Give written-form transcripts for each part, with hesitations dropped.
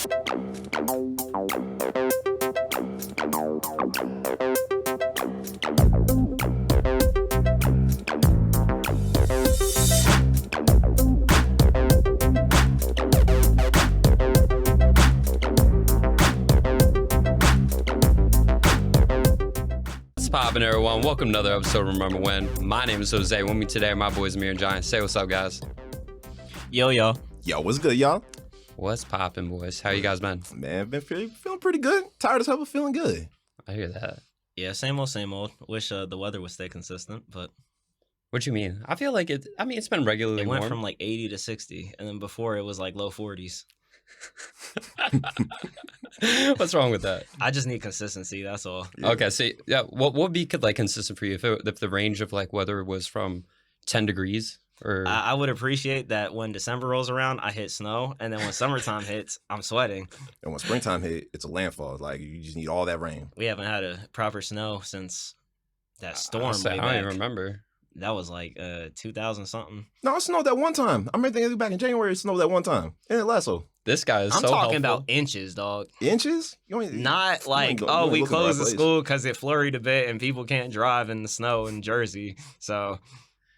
Poppin' everyone, welcome to another episode of Remember When. My name is Jose. With me today are my boys Amir and Giant. Say what's up, guys. Yo, what's good, y'all? What's poppin', boys? How you guys been? Man, been feeling pretty good. Tired as hell, but feeling good. I hear that. Yeah, same old. Wish the weather would stay consistent, but What you mean? I feel like it's been regularly it went warm. from like 80 to 60, and then before it was like low 40s. What's wrong with that? I just need consistency, that's all. Yeah. Okay, so yeah, what would be like consistent for you if the range of like weather was from 10 degrees? Or I would appreciate that when December rolls around, I hit snow, and then when summertime hits, I'm sweating. And when springtime hit, it's a landfall. Like, you just need all that rain. We haven't had a proper snow since that storm. I don't even remember. That was like 2000 something. No, it snowed that one time. I remember thinking back in January, it snowed that one time. And it lasted. This guy is I'm so talking helpful. about inches, dog. Inches? Not like, we closed the school because it flurried a bit and people can't drive in the snow in Jersey. So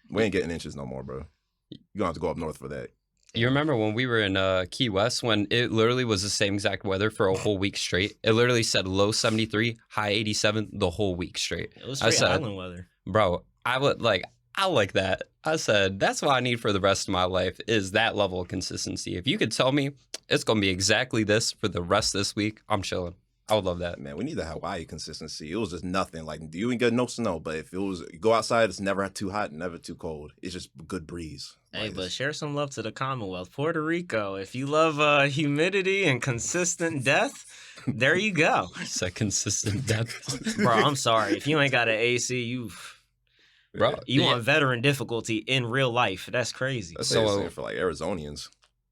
we ain't getting inches no more, bro. You're going to have to go up north for that. You remember when we were in Key West when it literally was the same exact weather for a whole week straight? It literally said low 73, high 87 the whole week straight. It was straight island weather. Bro, I like that. I said, that's what I need for the rest of my life is that level of consistency. If you could tell me it's going to be exactly this for the rest of this week, I'm chilling. I would love that. Man, we need the Hawaii consistency. It was just nothing. Like, you ain't get no snow, but if you go outside, it's never too hot, never too cold. It's just a good breeze. Hey, like, but share some love to the Commonwealth. Puerto Rico, if you love humidity and consistent death, there you go. It's a consistent death. Bro, I'm sorry. If you ain't got an AC, you want veteran difficulty in real life. That's crazy. That's so for like Arizonians.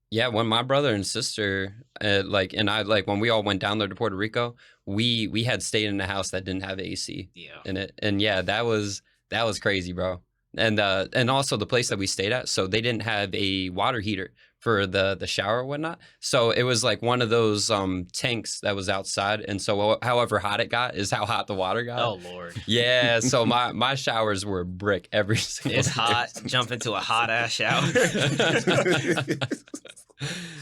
Yeah, when my brother and sister, when we all went down there to Puerto Rico, we had stayed in a house that didn't have AC in it, and yeah, that was crazy, bro. And also the place that we stayed at, so they didn't have a water heater for the shower and whatnot. So it was like one of those tanks that was outside, and so however hot it got is how hot the water got. Oh Lord. Yeah, so my showers were brick every single It's day. hot. Jump into a hot ass shower.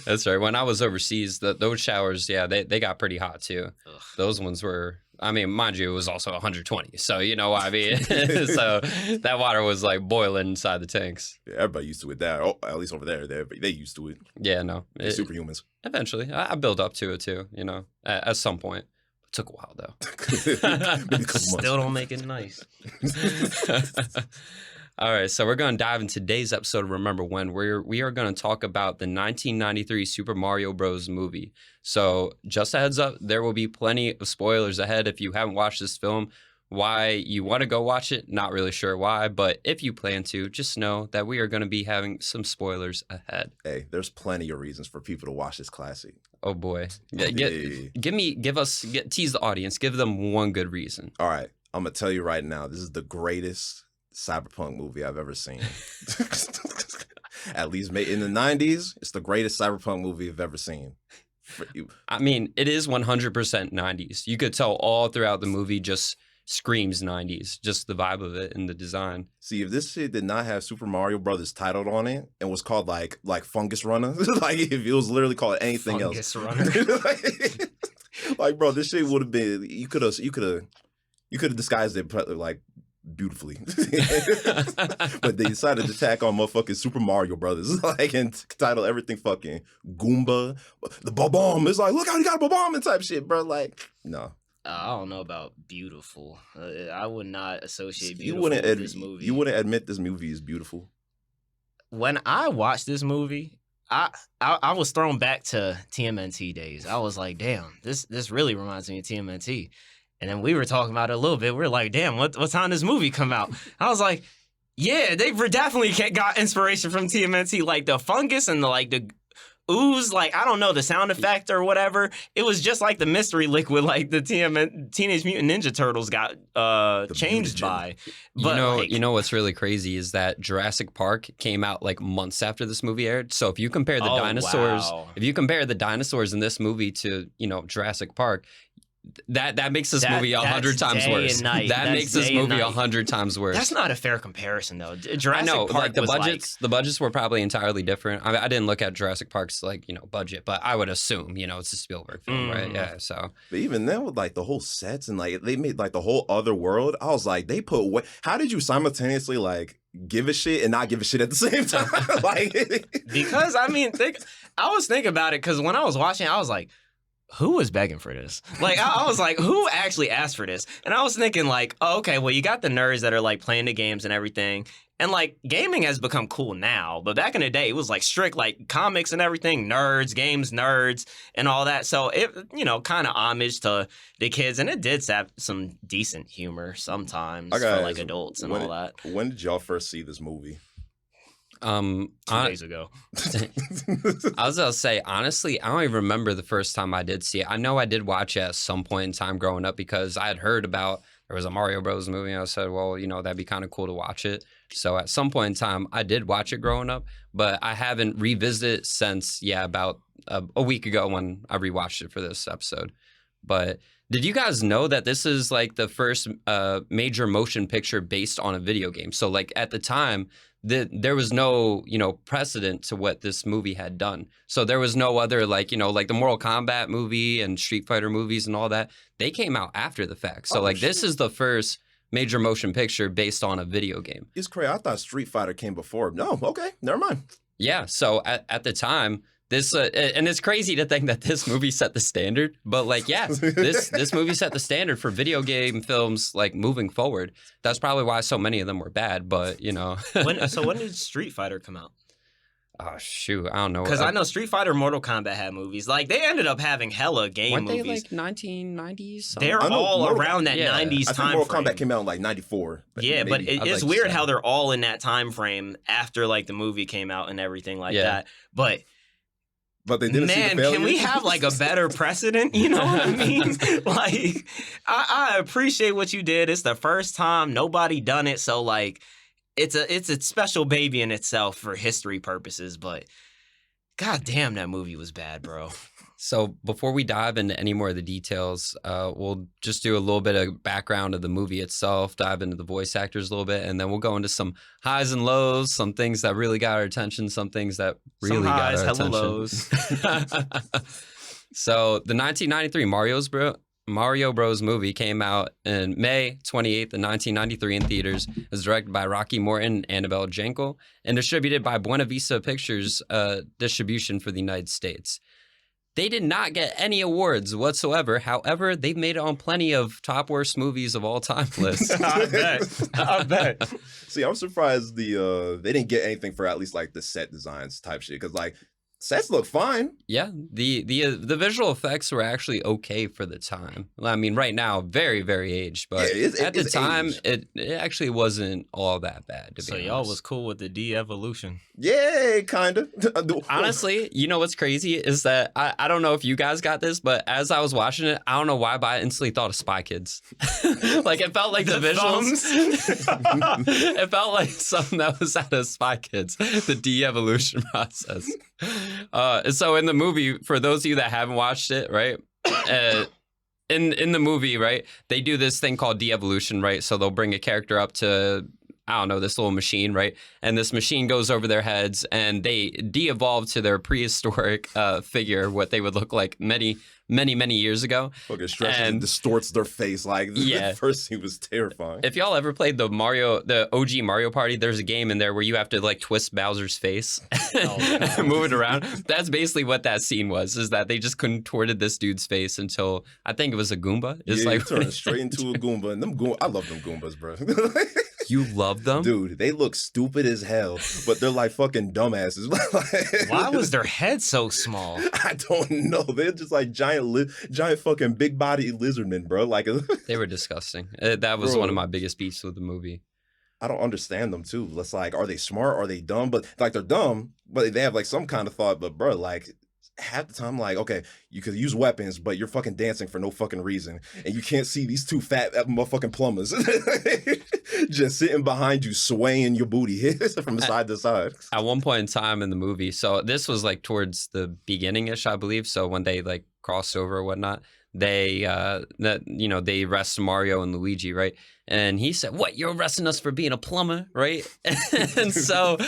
That's right. When I was overseas, those showers, yeah, they got pretty hot too. Ugh. Those ones were, I mean, mind you, it was also 120. So, you know what I mean? So that water was like boiling inside the tanks. Yeah, everybody used to it there. Oh, at least over there. They used to it. Yeah, no. They're superhumans. Eventually. I built up to it too, you know, at some point. It took a while though. Maybe a couple months. Still don't make it nice. All right, so we're going to dive into today's episode of Remember When. We are going to talk about the 1993 Super Mario Bros. Movie. So just a heads up, there will be plenty of spoilers ahead if you haven't watched this film. Why you want to go watch it, not really sure why, but if you plan to, just know that we are going to be having some spoilers ahead. Hey, there's plenty of reasons for people to watch this classic. Oh boy. Tease the audience, give them one good reason. All right, I'm going to tell you right now, this is the greatest cyberpunk movie I've ever seen. At least in the 90s, it's the greatest cyberpunk movie I've ever seen. I mean, it is 100% 90s. You could tell all throughout the movie just screams 90s, just the vibe of it and the design. See, if this shit did not have Super Mario Brothers titled on it and was called like Fungus Runner, like if it was literally called anything Fungus else. Runner. like, bro, this shit would have been, you could have disguised it like beautifully. But they decided to tack on motherfucking Super Mario Brothers, like, and title everything fucking Goomba, the Bob-omb. It's like, look how he got a Bob-omb and type shit, bro. Like, no. I don't know about beautiful. I would not associate You beautiful with this movie. You wouldn't admit this movie is beautiful? When I watched this movie, I was thrown back to TMNT days. I was like, damn, this really reminds me of TMNT. And then we were talking about it a little bit. We were like, damn, what time does this movie come out? I was like, yeah, they definitely got inspiration from TMNT. Like the fungus and the ooze, like, I don't know, the sound effect or whatever. It was just like the mystery liquid, like the Teenage Mutant Ninja Turtles got changed by. But you know what's really crazy is that Jurassic Park came out like months after this movie aired. So if you compare the dinosaurs, in this movie to, Jurassic Park, that makes this movie 100 times worse. That makes this movie 100 times worse. That's not a fair comparison, though. Jurassic I know, Park like the budgets were probably entirely different. I didn't look at Jurassic Park's budget, but I would assume it's a Spielberg film, right? Yeah. So, but even then, with like the whole sets and like they made like the whole other world, I was like, they put what? How did you simultaneously like give a shit and not give a shit at the same time? Because I was thinking about it because when I was watching, I was like, who was begging for this? Like, I was like, who actually asked for this? And I was thinking, like, oh, okay, well, you got the nerds that are, like, playing the games and everything. And, like, gaming has become cool now. But back in the day, it was, like, strict, like, comics and everything, nerds, games, nerds, and all that. So, it, kind of homage to the kids. And it did have some decent humor sometimes for, like, adults and all that. When did y'all first see this movie? 2 days ago. I was gonna say, honestly, I don't even remember the first time I did see it. I know I did watch it at some point in time growing up because I had heard about there was a Mario Bros. Movie, and I said, well, that'd be kind of cool to watch it. So at some point in time, I did watch it growing up, but I haven't revisited it since, about a week ago when I rewatched it for this episode. But did you guys know that this is like the first major motion picture based on a video game? So like at the time, there was no, precedent to what this movie had done. So there was no other like the Mortal Kombat movie and Street Fighter movies and all that. They came out after the fact. So this is the first major motion picture based on a video game. It's crazy. I thought Street Fighter came before. No, okay, never mind. Yeah. So at the time, this and it's crazy to think that this movie set the standard, but this movie set the standard for video game films like moving forward. That's probably why so many of them were bad. But when did Street Fighter come out? Oh shoot, I don't know. Because I know Street Fighter, and Mortal Kombat had movies. Like they ended up having hella game movies. Weren't they like 1990s? They're all around that 90s time frame. Mortal Kombat came out in like 94. Yeah, but it's weird how they're all in that time frame after like the movie came out and everything like that. But they didn't see the failure. Can we have like a better precedent? You know what I mean? Like, I appreciate what you did. It's the first time nobody done it, so like, it's a special baby in itself for history purposes. But god damn, that movie was bad, bro. So before we dive into any more of the details, we'll just do a little bit of background of the movie itself, dive into the voice actors a little bit, and then we'll go into some highs and lows, some things that really got our attention, some things that really got our attention. Lows. So the 1993 Mario Bros. Movie came out in May 28th of 1993 in theaters. It was directed by Rocky Morton and Annabelle Jankel and distributed by Buena Vista Pictures Distribution for the United States. They did not get any awards whatsoever. However, they've made it on plenty of top worst movies of all time lists. I bet. See, I'm surprised they didn't get anything for at least like the set designs type shit. Because like sets look fine. Yeah, the visual effects were actually okay for the time. I mean, right now, very, very aged. But at the time, it actually wasn't all that bad, to be honest. So y'all was cool with the de-evolution? Yeah, kind of. Honestly, you know what's crazy is that I don't know if you guys got this, but as I was watching it, I don't know why, but I instantly thought of Spy Kids. Like, it felt like the visuals. It felt like something that was out of Spy Kids, the de-evolution process. So in the movie, for those of you that haven't watched it, right? In the movie, right, they do this thing called de-evolution, right? So they'll bring a character up to, I don't know, this little machine, right? And this machine goes over their heads and they de-evolve to their prehistoric figure, what they would look like many years ago. Fucking stretches and distorts their face. Like, the first scene was terrifying. If y'all ever played the OG Mario Party, there's a game in there where you have to like twist Bowser's face and move it around. That's basically what that scene was, is that they just contorted this dude's face until, I think it was a Goomba. It's like turned straight into a Goomba. And I love them Goombas, bro. You love them? Dude, they look stupid as hell, but they're like fucking dumbasses. Why was their head so small? I don't know. They're just like giant fucking big body lizardmen, bro. Like they were disgusting. That was one of my biggest beefs with the movie. I don't understand them too. It's like, are they smart? Are they dumb? But like they're dumb, but they have like some kind of thought. But bro, like half the time, like, okay, you could use weapons, but you're fucking dancing for no fucking reason. And you can't see these two fat motherfucking plumbers just sitting behind you, swaying your booty from side to side. At one point in time in the movie, so this was like towards the beginning-ish, I believe. So when they like crossed over or whatnot, they they arrest Mario and Luigi, right? And he said, "What, you're arresting us for being a plumber, right?" And so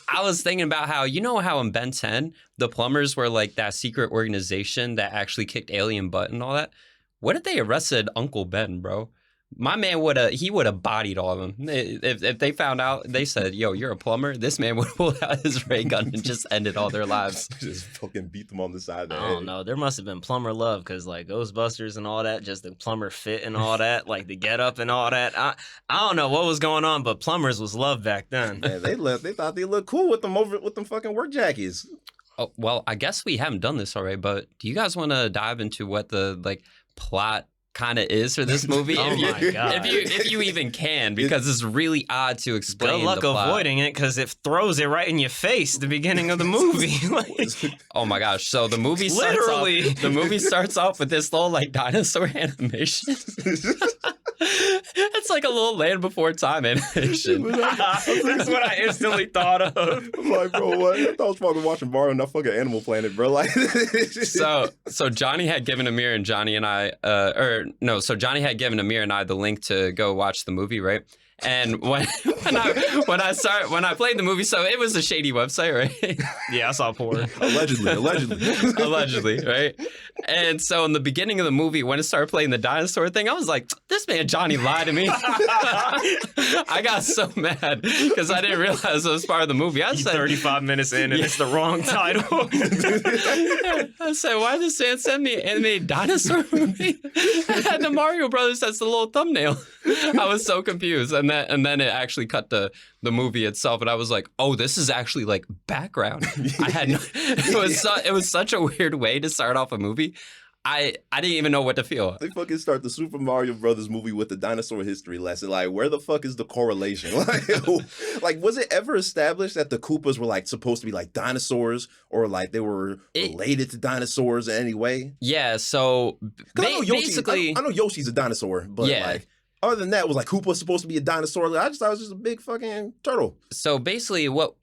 I was thinking about how how in Ben 10 the plumbers were like that secret organization that actually kicked alien butt and all that. What if they arrested Uncle Ben, bro? My man would have bodied all of them. If they found out, they said, "Yo, you're a plumber," this man would pull out his ray gun and just ended all their lives. Just fucking beat them on the side of the head. I don't know. There must have been plumber love because like Ghostbusters and all that, just the plumber fit and all that, like the get up and all that. I don't know what was going on, but plumbers was love back then. Man, they thought they looked cool with them fucking work jackets. Oh, well, I guess we haven't done this already, but do you guys want to dive into what the like plot kind of is for this movie? Oh my god! If you even can, because it's really odd to explain. Good luck the plot. avoiding it because it throws it right in your face at the beginning of the movie. Oh my gosh! So the movie starts off with this little like dinosaur animation. It's like a little Land Before Time animation. That's what I instantly thought of. I'm like, bro, what? I thought I was probably watching Mario on that fucking Animal Planet, bro. Like, so Johnny had given Amir and Johnny and I, so Johnny had given Amir and I the link to go watch the movie, right? And when I played the movie, so it was a shady website, right? Yeah, I saw porn. Allegedly, right? And so in the beginning of the movie, when it started playing the dinosaur thing, I was like, this man Johnny lied to me. I got so mad because I didn't realize it was part of the movie. I said 35 minutes in and it's the wrong title. I said, why did this man send me an animated dinosaur movie? And the Mario Brothers, that's the little thumbnail. I was so confused. And then it actually cut the movie itself, and I was like, "Oh, this is actually like background." I had it was such a weird way to start off a movie. I didn't even know what to feel. They fucking start the Super Mario Brothers movie with the dinosaur history lesson. Like, where the fuck is the correlation? Like, was it ever established that the Koopas were like supposed to be like dinosaurs, or like they were related to dinosaurs in any way? Yeah. So basically, I know Yoshi's a dinosaur, but like. Other than that, was like Koopa supposed to be a dinosaur? I just thought it was just a big fucking turtle. So basically, what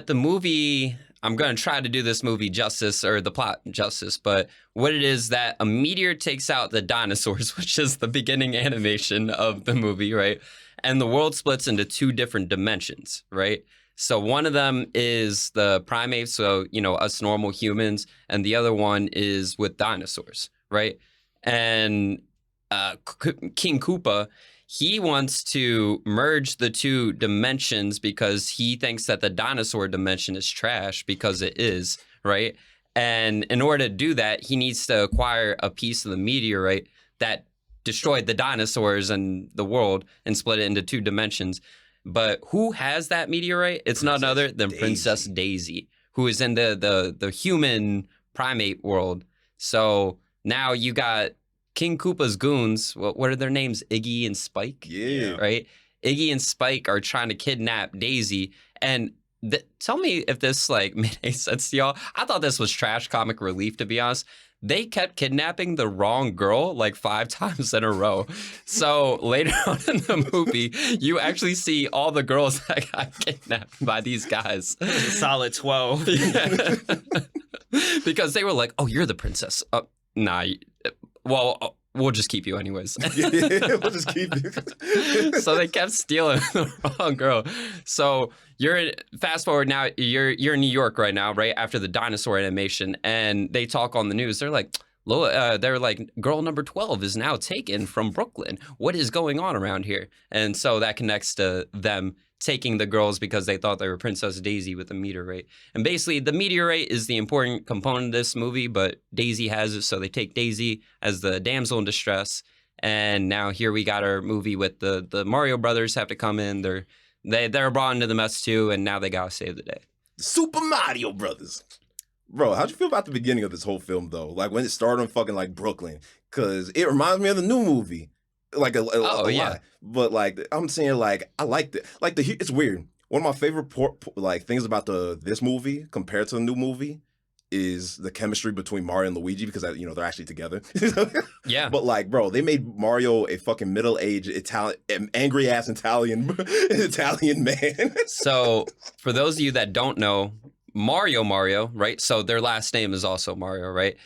the movie, I'm going to try to do this movie justice, or the plot justice, but what it is that a meteor takes out the dinosaurs, which is the beginning animation of the movie, right? And the world splits into two different dimensions, right? So one of them is the primates, so, us normal humans, and the other one is with dinosaurs, right? And King Koopa, he wants to merge the two dimensions because he thinks that the dinosaur dimension is trash, because it is, right? And in order to do that, he needs to acquire a piece of the meteorite that destroyed the dinosaurs and the world and split it into two dimensions. But who has that meteorite? It's none other than Princess Daisy, who is in the human primate world. So now you got King Koopa's goons. What are their names? Iggy and Spike? Yeah. Right? Iggy and Spike are trying to kidnap Daisy. And tell me if this like made any sense to y'all. I thought this was trash comic relief, to be honest. They kept kidnapping the wrong girl like 5 times in a row. So later on in the movie, you actually see all the girls that got kidnapped by these guys. Solid 12. Yeah. Because they were like, "Oh, you're the princess." Nah. Well, we'll just keep you anyways. We'll just keep you. So they kept stealing the wrong girl. So fast forward now, you're in New York right now, right after the dinosaur animation, and they talk on the news. They're like, girl number 12 is now taken from Brooklyn. What is going on around here? And so that connects to them taking the girls because they thought they were Princess Daisy with the meteorite. And basically, the meteorite is the important component of this movie, but Daisy has it, so they take Daisy as the damsel in distress. And now here we got our movie with the Mario Brothers have to come in. They're brought into the mess too, and now they gotta save the day. Super Mario Brothers. Bro, how'd you feel about the beginning of this whole film, though? Like, when it started on fucking, like, Brooklyn? Because it reminds me of the new movie. like a Oh, yeah. lot. But like I'm saying, like I liked it. Like it's weird. One of my favorite like things about this movie compared to the new movie is the chemistry between Mario and Luigi because they're actually together. Yeah. But like, bro, they made Mario a fucking middle-aged Italian, angry ass Italian man. So for those of you that don't know, Mario, right? So their last name is also Mario, right?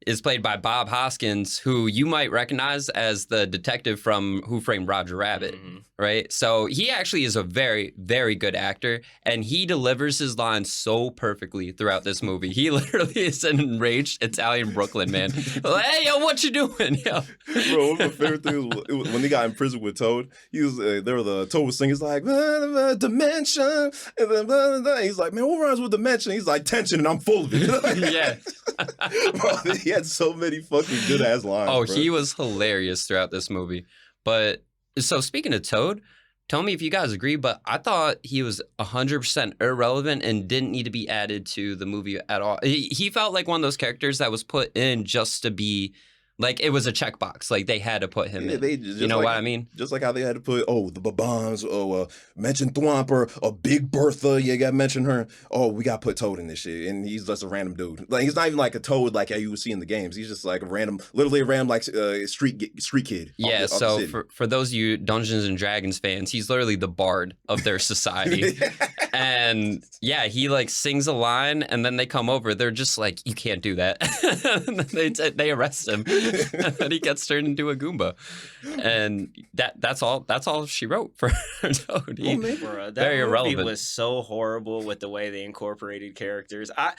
Is played by Bob Hoskins, who you might recognize as the detective from Who Framed Roger Rabbit, right? So he actually is a very, very good actor, and he delivers his lines so perfectly throughout this movie. He literally is an enraged Italian Brooklyn man. Like, hey, yo, what you doing? Yo. Bro, one of my favorite things was when he got in prison with Toad. He was Toad was singing, he's like, dimension, and then he's like, man, what rhymes with dimension? He's like, tension, and I'm full of it. Yeah. Bro, he had so many fucking good ass lines. Oh, bro. he was hilarious throughout this movie. But so speaking of Toad, tell me if you guys agree, but I thought he was 100% irrelevant and didn't need to be added to the movie at all. He felt like one of those characters that was put in just to be, like, it was a checkbox. Like, they had to put him in. You know what I mean? Just like how they had to put, the Babans, mention Thwomper, Big Bertha, you got to mention her. Oh, we got to put Toad in this shit. And he's just a random dude. Like, he's not even like a Toad like how you would see in the games. He's just like literally a random, like, street kid. Yeah, off so the city. for those of you Dungeons and Dragons fans, he's literally the bard of their society. And yeah, he like sings a line and then they come over. They're just like, you can't do that. And they arrest him. And he gets turned into a Goomba. And that's all she wrote for Toad. That very movie irrelevant. was so horrible with the way they incorporated characters. I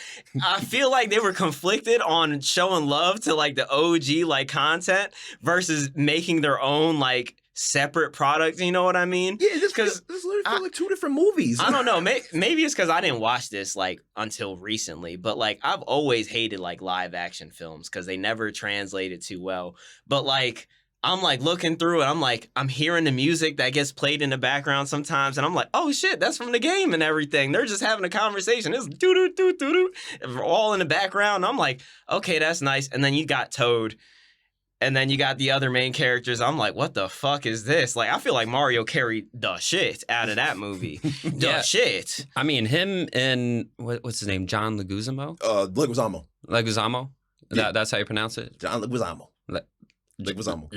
feel like they were conflicted on showing love to like the OG like content versus making their own like separate product. You know what I mean? Yeah, just because this literally feel like two different movies. I don't know. Maybe it's because I didn't watch this like until recently, but like I've always hated like live action films because they never translated too well. But like I'm like looking through it, I'm hearing the music that gets played in the background sometimes, and I'm like, oh shit, that's from the game and everything. They're just having a conversation. It's doo doo doo doo doo, all in the background. I'm like, okay, that's nice. And then you got Toad. And then you got the other main characters. I'm like, what the fuck is this? Like, I feel like Mario carried the shit out of that movie. The shit. I mean, him and what's his name? John Leguizamo? Leguizamo. Leguizamo? Yeah. That's how you pronounce it? John Leguizamo. Leguizamo.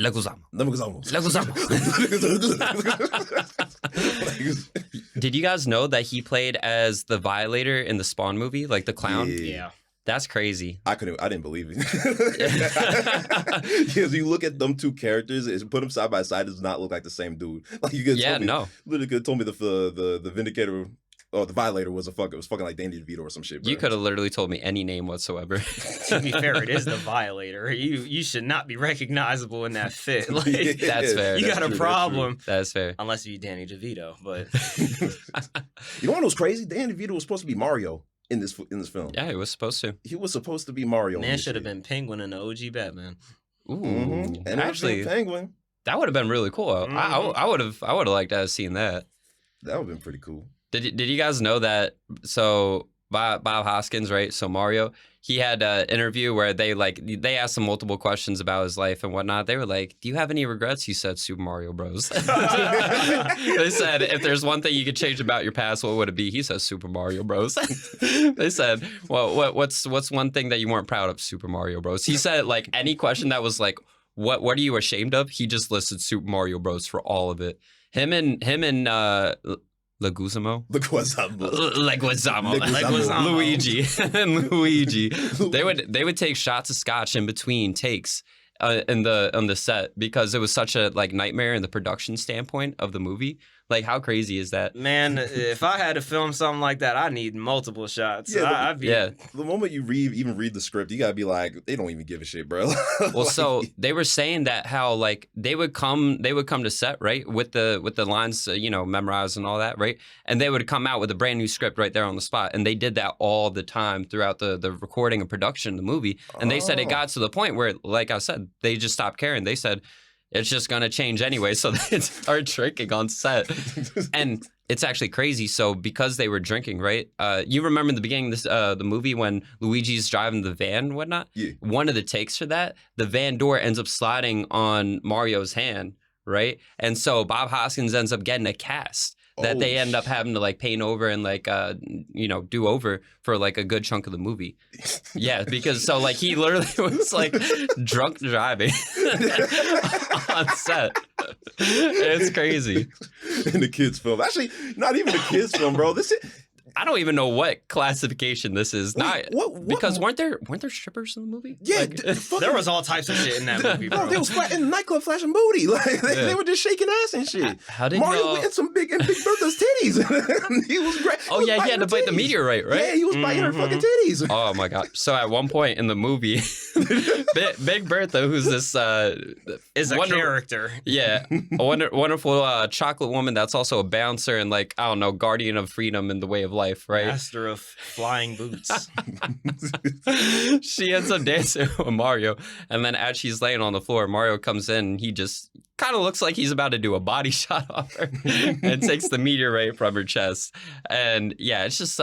Did you guys know that he played as the Violator in the Spawn movie, like the clown? Yeah. That's crazy. I didn't believe it. Because you look at them two characters, put them side by side, it does not look like the same dude. Like you could literally could have told me the Vindicator or the Violator was fucking like Danny DeVito or some shit. Bro. You could have literally told me any name whatsoever. To be fair, it is the Violator. You should not be recognizable in that fit. Like, that's fair. You got a problem. That's fair. Unless you're Danny DeVito, but you know what was crazy? Danny DeVito was supposed to be Mario in this film. Yeah, he was supposed to. He was supposed to be Mario. Man should have been Penguin in the OG Batman. Ooh, and actually, Penguin. That would have been really cool. I would have liked to have seen that. That would have been pretty cool. Did you guys know that? So Bob Hoskins, right? So Mario, he had an interview where they asked him multiple questions about his life and whatnot. They were like, "Do you have any regrets?" He said, "Super Mario Bros." They said, "If there's one thing you could change about your past, what would it be?" He says, "Super Mario Bros." They said, "Well, what's one thing that you weren't proud of?" Super Mario Bros. He said, like any question that was like, "What are you ashamed of?" He just listed Super Mario Bros. For all of it. Him and Leguizamo, Luigi, and Luigi. They would take shots of scotch in between takes on the set because it was such a like nightmare in the production standpoint of the movie. Like, how crazy is that? Man, if I had to film something like that, I need multiple shots. Yeah, The moment you even read the script, you gotta be like, they don't even give a shit, bro. Well, so they were saying that how like they would come to set, right, with the lines, memorized and all that, right, and they would come out with a brand new script right there on the spot, and they did that all the time throughout the recording and production of the movie, and they said it got to the point where, like I said, they just stopped caring. They said, it's just going to change anyway. So they start drinking on set. And it's actually crazy. So because they were drinking, right? You remember in the beginning of the movie when Luigi's driving the van and whatnot? Yeah. One of the takes for that, the van door ends up sliding on Mario's hand, right? And so Bob Hoskins ends up getting a cast that they end up having to like paint over and like do over for like a good chunk of the movie. Yeah, because so like he literally was like drunk driving on set. It's crazy. In the kids film. Actually, not even the kids film, bro. I don't even know what classification this is. Wait, what? Because weren't there strippers in the movie? Yeah, like, there was all types of shit in that movie, bro. They was in the nightclub flashing booty. Like they were just shaking ass and shit. How did Mario went in Big Bertha's titties? He was great. Oh yeah, he had to bite the meteorite, right? Yeah, he was biting her fucking titties. Oh my god! So at one point in the movie, Big Bertha, who's this is a character. Yeah, a wonderful chocolate woman that's also a bouncer and like I don't know, guardian of freedom in the way of life, right? Master of flying boots. She ends up dancing with Mario, and then as she's laying on the floor, Mario comes in and he just kind of looks like he's about to do a body shot off her and takes the meteorite from her chest. And yeah, it's just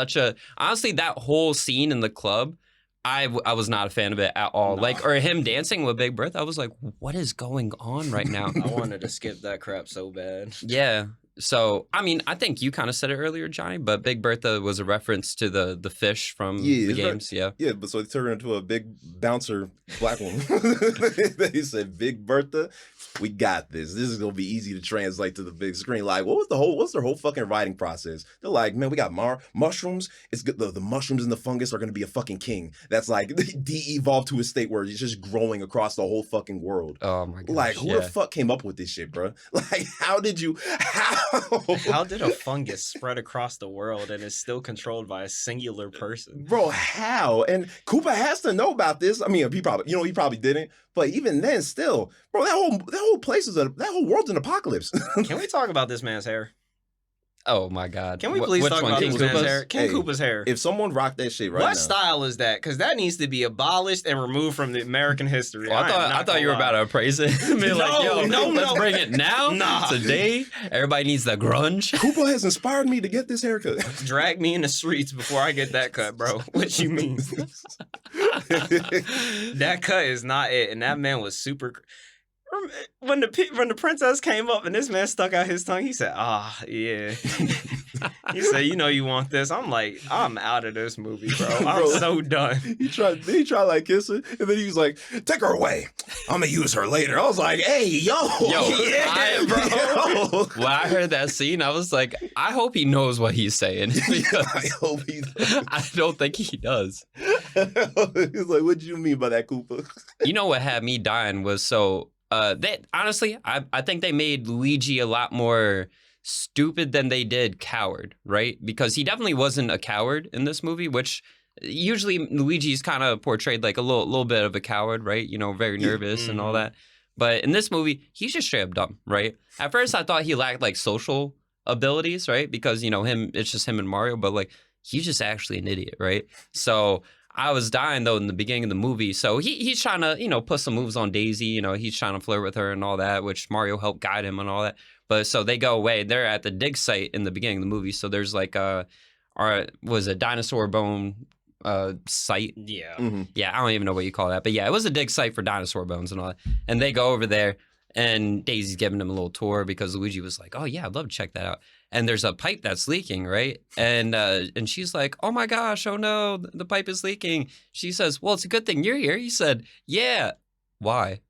honestly, that whole scene in the club, I was not a fan of it at all. No. Like, or him dancing with Big Bertha, I was like, what is going on right now? I wanted to skip that crap so bad. Yeah. So, I mean, I think you kind of said it earlier, Johnny, but Big Bertha was a reference to the fish from the games. Yeah. Yeah, but so he turned her into a big bouncer black woman. He said, Big Bertha, we got this. This is going to be easy to translate to the big screen. Like, what's their whole fucking writing process? They're like, man, we got mushrooms. It's good. The mushrooms and the fungus are going to be a fucking king. That's like de-evolved to a state where it's just growing across the whole fucking world. Oh my gosh. Like, who the fuck came up with this shit, bro? Like, how did a fungus spread across the world and is still controlled by a singular person? Bro, how? And Koopa has to know about this. I mean, he probably didn't. But even then, still, bro, that whole place that whole world's an apocalypse. Can we talk about this man's hair? Oh my god. Can we please talk about this man's hair? King Koopa's hair. If someone rocked that shit right now. What style is that? Because that needs to be abolished and removed from the American history. Well, I thought you were about to appraise it. Let's bring it now. Today. Everybody needs the grunge. Koopa has inspired me to get this haircut. Drag me in the streets before I get that cut, bro. What you mean? That cut is not it. And that man was super... When the princess came up and this man stuck out his tongue, he said, yeah. He said, you want this. I'm like, I'm out of this movie, bro. I'm so done. He tried like kiss her, and then he was like, take her away. I'm gonna use her later. I was like, hey, yo. Yeah, bro. When I heard that scene, I was like, I hope he knows what he's saying. Because I hope he does. I don't think he does. He's like, what do you mean by that, Koopa? You know what had me dying was honestly, I think they made Luigi a lot more stupid than they did coward, right? Because he definitely wasn't a coward in this movie, which usually Luigi's kind of portrayed like a little bit of a coward, right? Very nervous and all that. But in this movie, he's just straight up dumb, right? At first, I thought he lacked like social abilities, right? Because, it's just him and Mario, but like he's just actually an idiot, right? So I was dying, though, in the beginning of the movie. So he's trying to, put some moves on Daisy. He's trying to flirt with her and all that, which Mario helped guide him and all that. But so they go away. They're at the dig site in the beginning of the movie. So there's like a dinosaur bone site. Yeah. Mm-hmm. Yeah, I don't even know what you call that. But yeah, it was a dig site for dinosaur bones and all that. And they go over there. And Daisy's giving him a little tour because Luigi was like, oh, yeah, I'd love to check that out. And there's a pipe that's leaking, right? And she's like, oh, my gosh, oh, no, the pipe is leaking. She says, well, it's a good thing you're here. He said, yeah. Why?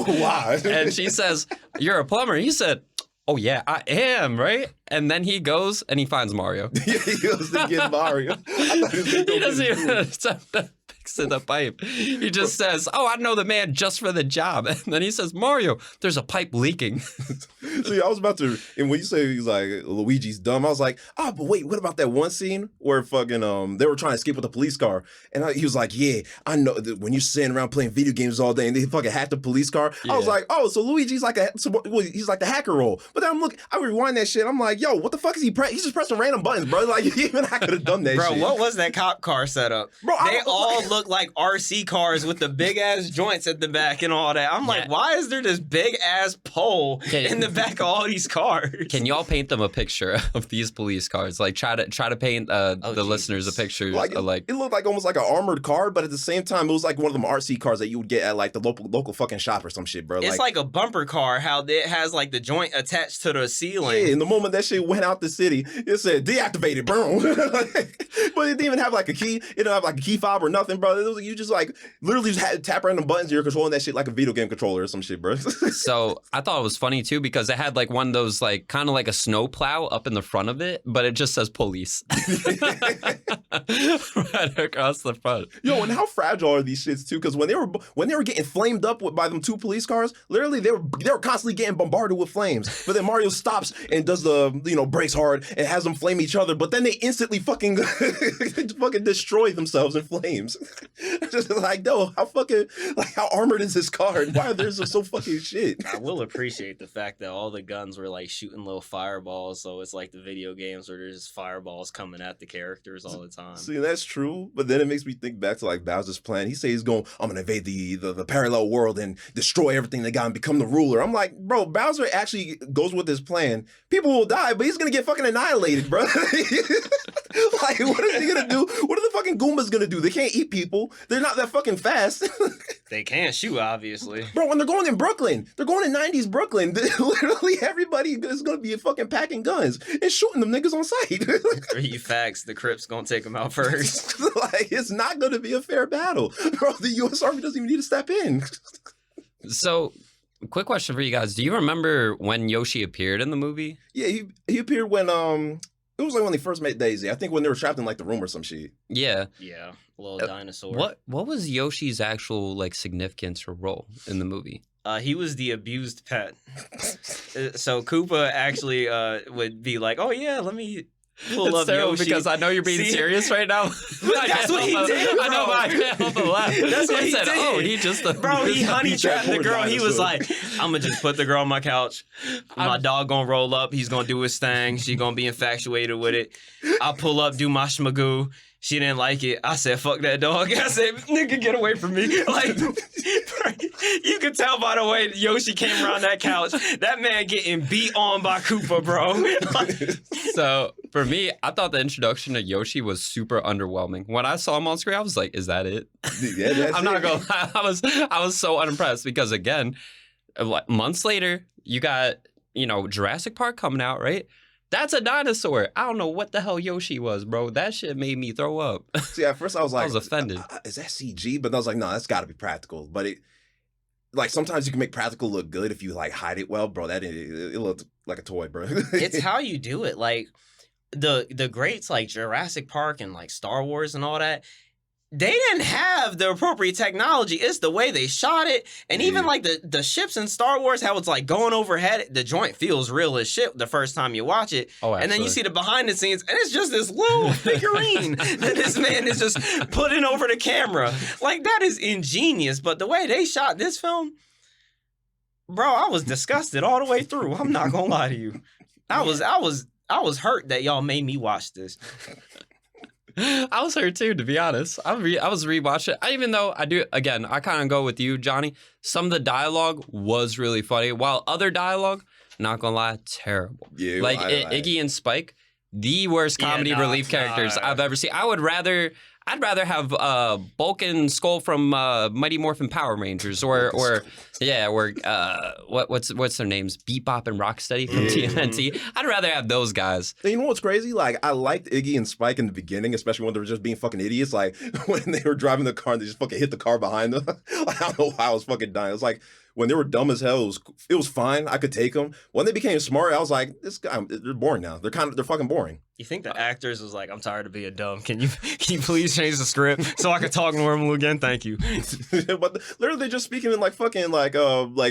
Why? And she says, you're a plumber. He said, oh, yeah, I am, right? And then he goes and he finds Mario. Yeah, he goes to get Mario. He doesn't even attempt to fix the pipe. He just says, oh, I know the man just for the job. And then he says, Mario, there's a pipe leaking. See, I was about to, and when you say he's like, Luigi's dumb, I was like, but wait, what about that one scene where fucking, they were trying to escape with a police car? And he was like, yeah, I know that when you're sitting around playing video games all day and they fucking hacked the police car. Yeah. I was like, oh, so Luigi's like he's like the hacker role. But then I rewind that shit. I'm like, yo, what the fuck is he He's just pressing random buttons, bro. Like, even I could have done that shit. Bro, what was that cop car setup? Bro, they all look like RC cars with the big ass joints at the back and all that. I'm like, why is there this big ass pole in the back of all these cars? Can y'all paint them a picture of these police cars? Like try to paint the listeners a picture. Like it looked like almost like an armored car, but at the same time, it was like one of them RC cars that you would get at like the local fucking shop or some shit, bro. It's like a bumper car, how it has like the joint attached to the ceiling. Yeah, and the moment that shit went out the city, it said deactivated, boom. But it didn't even have like a key. It didn't have like a key fob or nothing, bro. It was, you just like literally just had to tap random buttons. You're controlling that shit like a video game controller or some shit, bro. So I thought it was funny too because it had like one of those like kind of like a snow plow up in the front of it, but it just says police right across the front. Yo, and how fragile are these shits too? Because when they were getting flamed up by them 2 police cars, literally they were constantly getting bombarded with flames. But then Mario stops and does the brakes hard and has them flame each other. But then they instantly fucking destroy themselves in flames. Just like, no, how armored is this car? And why are there so fucking shit? I will appreciate the fact that all the guns were like shooting little fireballs, so it's like the video games where there's fireballs coming at the characters all the time. See, that's true, but then it makes me think back to like Bowser's plan. He says I'm gonna invade the parallel world and destroy everything they got and become the ruler. I'm like, bro, Bowser actually goes with his plan. People will die, but he's gonna get fucking annihilated, bro. Like, what is he gonna do? What are the fucking Goombas gonna do? They can't eat people. They're not that fucking fast. They can't shoot, obviously. Bro, when they're going in Brooklyn, they're going in 90s Brooklyn. Literally everybody is gonna be fucking packing guns and shooting them niggas on sight. 3 facts, the Crips gonna take them out first. Like, it's not gonna be a fair battle. Bro, the U.S. Army doesn't even need to step in. So, quick question for you guys. Do you remember when Yoshi appeared in the movie? Yeah, he appeared when it was like when they first met Daisy. I think when they were trapped in like the room or some shit. Yeah. Yeah, a little dinosaur. What was Yoshi's actual like significance or role in the movie? He was the abused pet. So Koopa actually would be like, "Oh yeah, let me pull up Yoshi." Because I know you're being serious right now. That's what he did, bro. I know, but I can't help but laugh. That's what he said, did. Oh, he just bro, he honey trapped the girl. He was like, "I'm gonna just put the girl on my couch. My dog gonna roll up. He's gonna do his thing. She gonna be infatuated with it. I'll pull up, do my schmagoo." She didn't like it. I said, "Fuck that dog." I said, "Nigga, get away from me." Like, you could tell by the way Yoshi came around that couch. That man getting beat on by Koopa, bro. So, for me, I thought the introduction to Yoshi was super underwhelming. When I saw him on screen, I was like, is that it? Yeah, that's I'm not going to lie. I was so unimpressed because, again, like, months later, you got, Jurassic Park coming out, right? That's a dinosaur. I don't know what the hell Yoshi was, bro. That shit made me throw up. See, at first I was like, I was offended. Is that CG? But I was like, no, that's got to be practical. But like sometimes you can make practical look good if you like hide it well, bro. It looked like a toy, bro. It's how you do it. Like the greats like Jurassic Park and like Star Wars and all that. They didn't have the appropriate technology. It's the way they shot it. And even like the ships in Star Wars, how it's like going overhead, the joint feels real as shit the first time you watch it. Oh, absolutely. And then you see the behind the scenes, and it's just this little figurine that this man is just putting over the camera. Like, that is ingenious. But the way they shot this film, bro, I was disgusted all the way through. I'm not gonna lie to you. I was hurt that y'all made me watch this. I was hurt too, to be honest. I was rewatching. Even though I kind of go with you, Johnny. Some of the dialogue was really funny, while other dialogue, not gonna lie, terrible. Yeah, like Iggy and Spike, the worst comedy relief characters I've ever seen. I'd rather have Bulk and Skull from Mighty Morphin Power Rangers, or what's their names? Bebop and Rocksteady from TMNT. I'd rather have those guys. You know what's crazy? Like, I liked Iggy and Spike in the beginning, especially when they were just being fucking idiots. Like when they were driving the car and they just fucking hit the car behind them. Like, I don't know why I was fucking dying. It was like when they were dumb as hell, it was fine. I could take them. When they became smart, I was like, this guy, they're boring now. They're fucking boring. You think the actors was like, I'm tired of being dumb. Can you please change the script so I can talk normal again? Thank you. But literally they're just speaking in like fucking like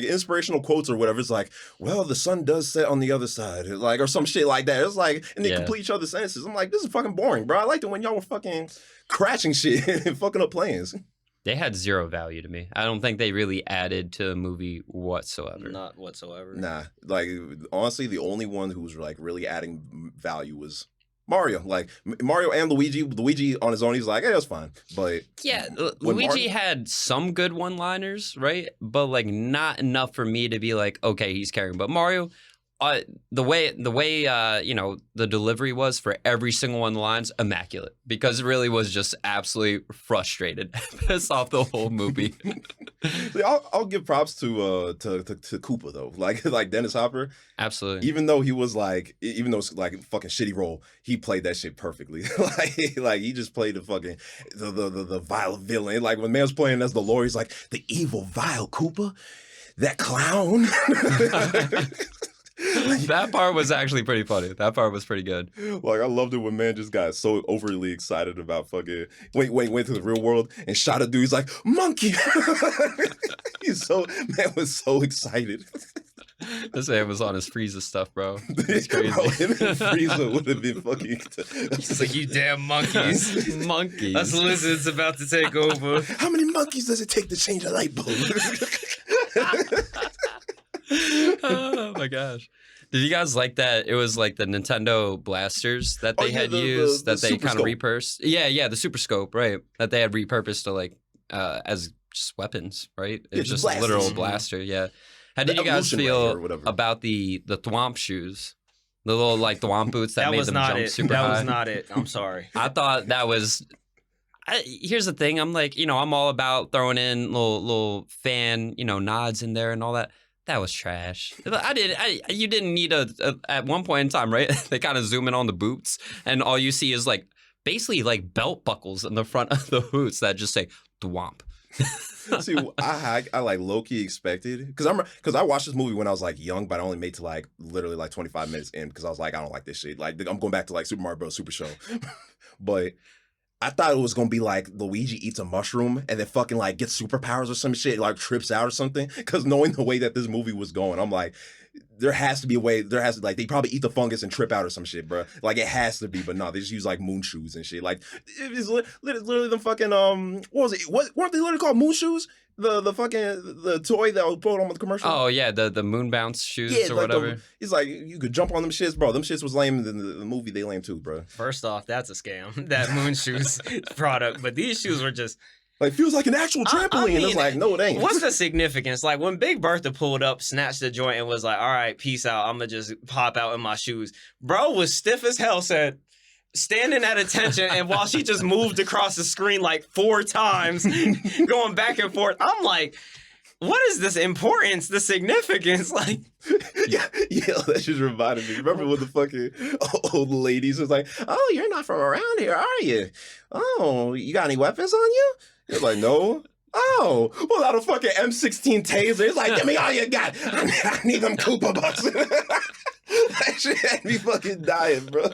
inspirational quotes or whatever. It's like, well, the sun does set on the other side, like, or some shit like that. It's like, and they complete each other's sentences. I'm like, this is fucking boring, bro. I liked it when y'all were fucking crashing shit and fucking up plans. They had zero value to me. I don't think they really added to the movie whatsoever. Not whatsoever. Nah, like honestly, the only one who was like really adding value was Mario, like Mario and Luigi. Luigi on his own, he's like, hey, that's fine. But Yeah, when Luigi had some good one-liners, right? But like not enough for me to be like, okay, he's carrying. But Mario, the way the delivery was for every single one of the lines, immaculate, because it really was just absolutely frustrated, pissed off the whole movie. See, I'll give props to Koopa though, like Dennis Hopper. Absolutely. Even though it's like a fucking shitty role, he played that shit perfectly. like he just played the vile villain. Like when man's playing as the lawyer, he's like the evil vile Koopa, that clown. That part was actually pretty funny. That part was pretty good. Like I loved it when man just got so overly excited about fucking went to the real world and shot a dude. He's like, monkey. Man was so excited. This man was on his Frieza stuff, bro. It's crazy. Bro, him and Frieza would have been fucking. He's like, you damn monkeys. Monkeys. Us lizards about to take over. How many monkeys does it take to change a light bulb? Oh my gosh. Did you guys like that? It was like the Nintendo blasters that they had used that they kind of repurposed. Yeah, the Super Scope, right? That they had repurposed to like as just weapons, right? It's just a literal blaster, yeah. How did you guys feel about the Thwomp shoes? The little like Thwomp boots that made them jump super high? That was not it. I'm sorry. I thought that was... here's the thing. I'm like, I'm all about throwing in little fan, nods in there and all that. That was trash. You didn't need at one point in time, right? They kind of zoom in on the boots, and all you see is like basically like belt buckles in the front of the boots that just say Thwomp. See, I like low key expected because I watched this movie when I was like young, but I only made to like literally like 25 minutes in because I was like, I don't like this shit. Like I'm going back to like Super Mario Bros. Super Show, but. I thought it was gonna be like Luigi eats a mushroom and then fucking like gets superpowers or some shit, like trips out or something. Because knowing the way that this movie was going, I'm like, there has to be a way. There has to like they probably eat the fungus and trip out or some shit, bro. Like it has to be, but no, they just use like moon shoes and shit. Like it's literally them fucking what was it? Weren't they literally called moon shoes? The fucking the toy that was put on the commercial. Oh yeah, the moon bounce shoes or like whatever. It's like you could jump on them shits, bro. Them shits was lame in the movie. They lame too, bro. First off, that's a scam. That moon shoes product, but these shoes were just like feels like an actual trampoline. I mean, it's like no, it ain't. What's the significance? Like when Big Bertha pulled up, snatched the joint, and was like, "All right, peace out. I'm gonna just pop out in my shoes." Bro was stiff as hell. Said. Standing at attention, and while she just moved across the screen like 4 times, going back and forth, I'm like, what is this importance, the significance? Like, yeah, that just reminded me. Remember when the fucking old ladies was like, oh, you're not from around here, are you? Oh, you got any weapons on you? You're like, no. Oh, well, out of fucking M16 taser. It's like, give me all you got. I need them Koopa bucks. That shit had me fucking dying, bro.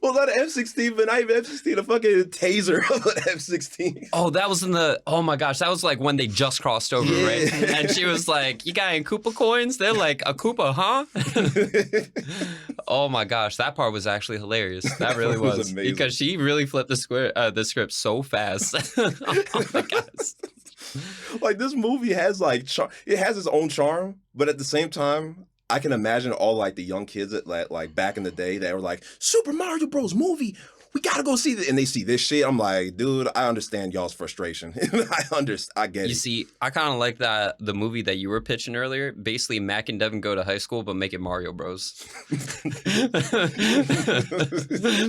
Well, not an M16, but not even M16, a fucking taser of an M16. Oh, that was oh my gosh, that was like when they just crossed over, right? And she was like, you got any Koopa coins? They're like, a Koopa, huh? Oh my gosh, that part was actually hilarious. That really was. Because she really flipped the script so fast. Oh my gosh. Like, this movie has like, it has its own charm, but at the same time, I can imagine all like the young kids that like back in the day that were like, Super Mario Bros. Movie, we gotta go see this. And they see this shit. I'm like, dude, I understand y'all's frustration. I get it. You see, I kind of like the movie that you were pitching earlier. Basically, Mac and Devin go to high school, but make it Mario Bros.